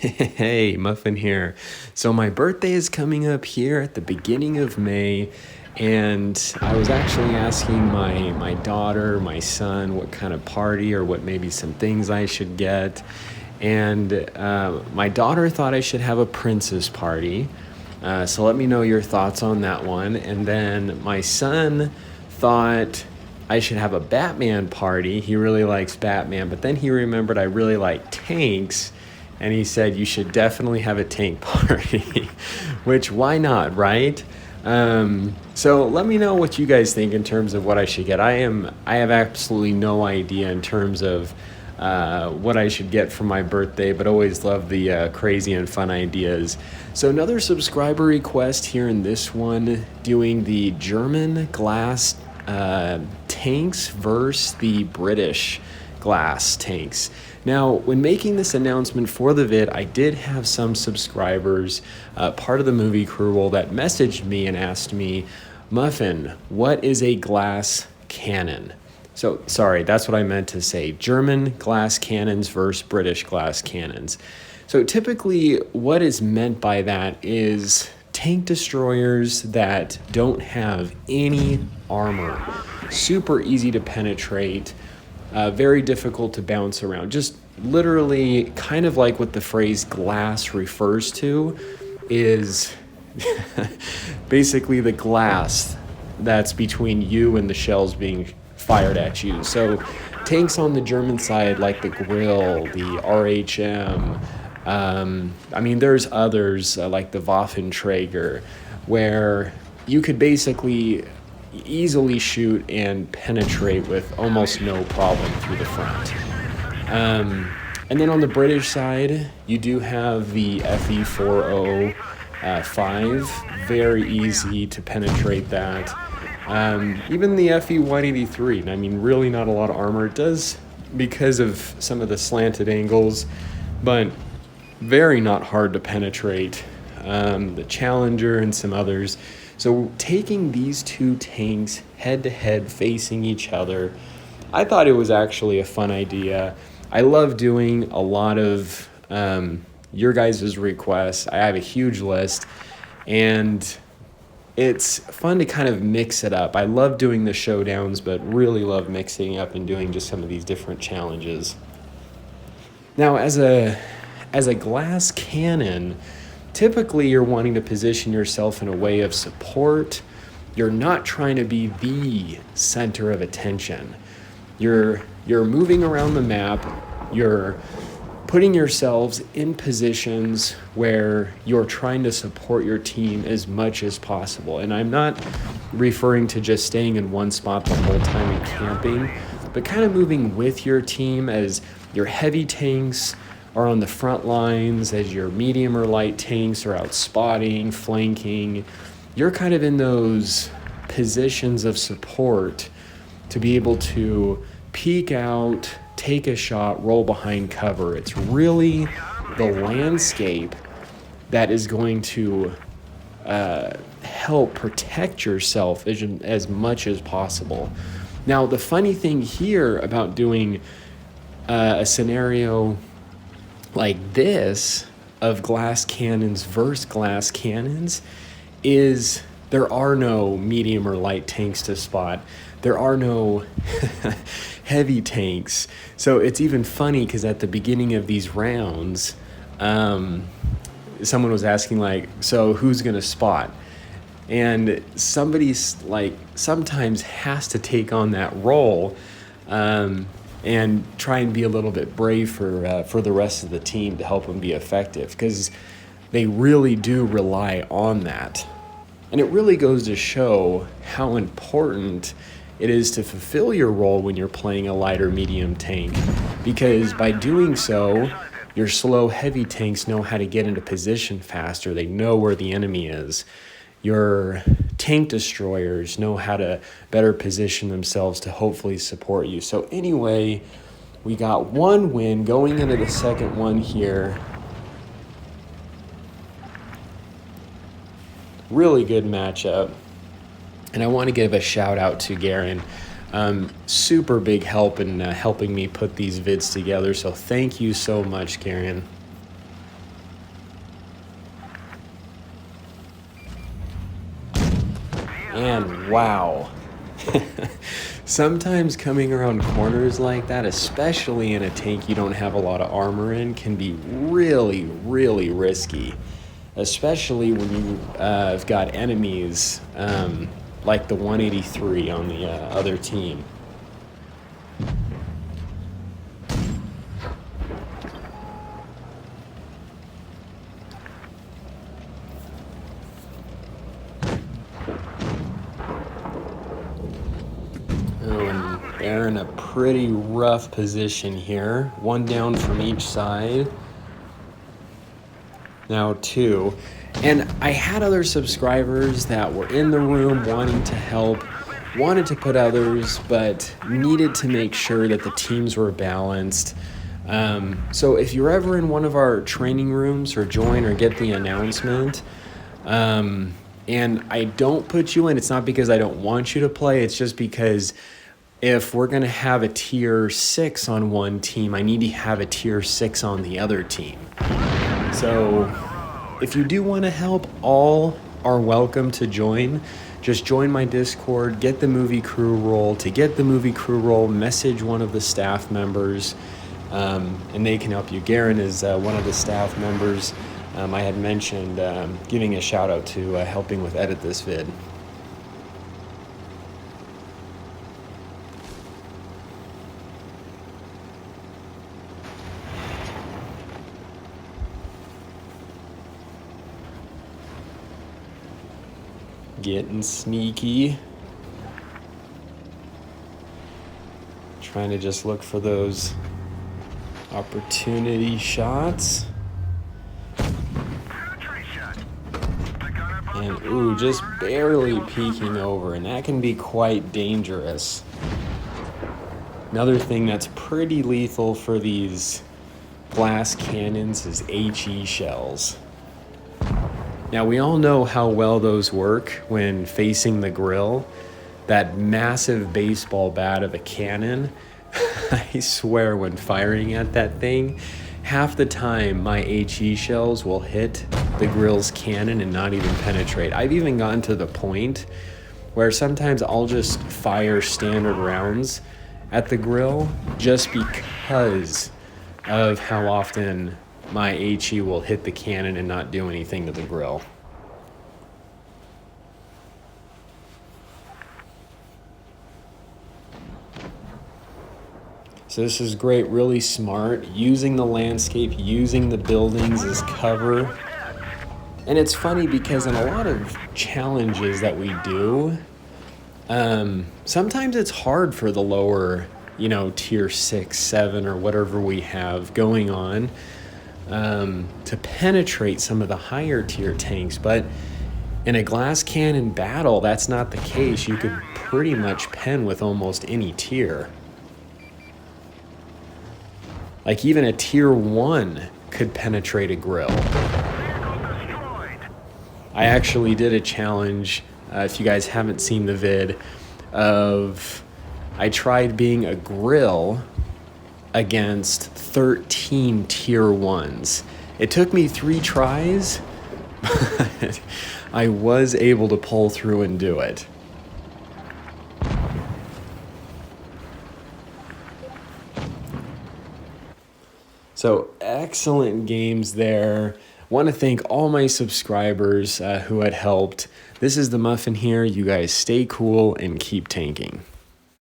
Hey, Muffin here. So my birthday is coming up here at the beginning of May, and I was actually asking my daughter, my son, what kind of party or what maybe some things I should get. And my daughter thought I should have a princess party. So let me know your thoughts on that one. And then my son thought I should have a Batman party. He really likes Batman, but then he remembered I really like tanks, and he said you should definitely have a tank party, which why not, right? So let me know what you guys think in terms of what I should get. I have absolutely no idea in terms of what I should get for my birthday, but always love the crazy and fun ideas. So another subscriber request here in this one, doing the German glass tanks versus the British glass tanks. Now, when making this announcement for the vid, I did have some subscribers, part of the movie crew, that messaged me and asked me, Muffin, what is a glass cannon? So, sorry, that's what I meant to say. German glass cannons versus British glass cannons. So typically what is meant by that is tank destroyers that don't have any armor. Super easy to penetrate. Very difficult to bounce around. Just literally kind of like what the phrase glass refers to is basically the glass that's between you and the shells being fired at you. So tanks on the German side like the Grill, the RHM, there's others like the Waffenträger, where you could basically easily shoot and penetrate with almost no problem through the front. And then on the British side, you do have the FE405, very easy to penetrate that. Even the FE183, really not a lot of armor. It does because of some of the slanted angles, but very not hard to penetrate. The Challenger and some others. So taking these two tanks head to head facing each other, I thought it was actually a fun idea. I love doing a lot of your guys' requests. I have a huge list, and it's fun to kind of mix it up. I love doing the showdowns, but really love mixing up and doing just some of these different challenges. Now, as a glass cannon, typically you're wanting to position yourself in a way of support. You're not trying to be the center of attention. You're moving around the map. You're putting yourselves in positions where you're trying to support your team as much as possible. And I'm not referring to just staying in one spot the whole time and camping, but kind of moving with your team as your heavy tanks are on the front lines, as your medium or light tanks are out spotting, flanking. You're kind of in those positions of support to be able to peek out, take a shot, roll behind cover. It's really the landscape that is going to help protect yourself as much as possible. Now, the funny thing here about doing a scenario like this of glass cannons versus glass cannons is there are no medium or light tanks to spot. There are no heavy tanks. So it's even funny because at the beginning of these rounds, someone was asking so who's going to spot? And somebody's sometimes has to take on that role, and try and be a little bit brave for the rest of the team to help them be effective, because they really do rely on that. And it really goes to show how important it is to fulfill your role when you're playing a light or medium tank, because by doing so, your slow, heavy tanks know how to get into position faster. They know where the enemy is. Your tank destroyers know how to better position themselves to hopefully support you. So anyway, we got one win going into the second one here. Really good matchup. And I want to give a shout out to Garen. Super big help in helping me put these vids together. So thank you so much, Garen. And wow. Sometimes coming around corners like that, especially in a tank you don't have a lot of armor in, can be really, really risky. Especially when you've got enemies like the 183 on the other team. They're in a pretty rough position here. One down from each side. Now 2. And I had other subscribers that were in the room wanting to help, wanted to put others, but needed to make sure that the teams were balanced. So if you're ever in one of our training rooms or join or get the announcement, and I don't put you in, it's not because I don't want you to play, it's just because if we're going to have a tier 6 on one team, I need to have a tier 6 on the other team. So if you do want to help, all are welcome to join. Just join my Discord, get the movie crew role. To get the movie crew role, message one of the staff members, and they can help you. Garen is one of the staff members. I had mentioned giving a shout out to helping with edit this vid. Getting sneaky. Trying to just look for those opportunity shots. And ooh, just barely peeking over, and that can be quite dangerous. Another thing that's pretty lethal for these glass cannons is HE shells. Now, we all know how well those work when facing the grill. That massive baseball bat of a cannon, I swear when firing at that thing, half the time my HE shells will hit the grill's cannon and not even penetrate. I've even gotten to the point where sometimes I'll just fire standard rounds at the grill just because of how often my HE will hit the cannon and not do anything to the grill. So this is great, really smart, using the landscape, using the buildings as cover. And it's funny because in a lot of challenges that we do, sometimes it's hard for the lower, tier 6, 7, or whatever we have going on, to penetrate some of the higher tier tanks. But in a glass cannon battle, that's not the case. You could pretty much pen with almost any tier. Like even a tier 1 could penetrate a grill. I actually did a challenge, if you guys haven't seen the vid, I tried being a grill against 13 tier 1s. It took me 3 tries, but I was able to pull through and do it. So excellent games there. Want to thank all my subscribers who had helped. This is the Muffin here. You guys stay cool and keep tanking.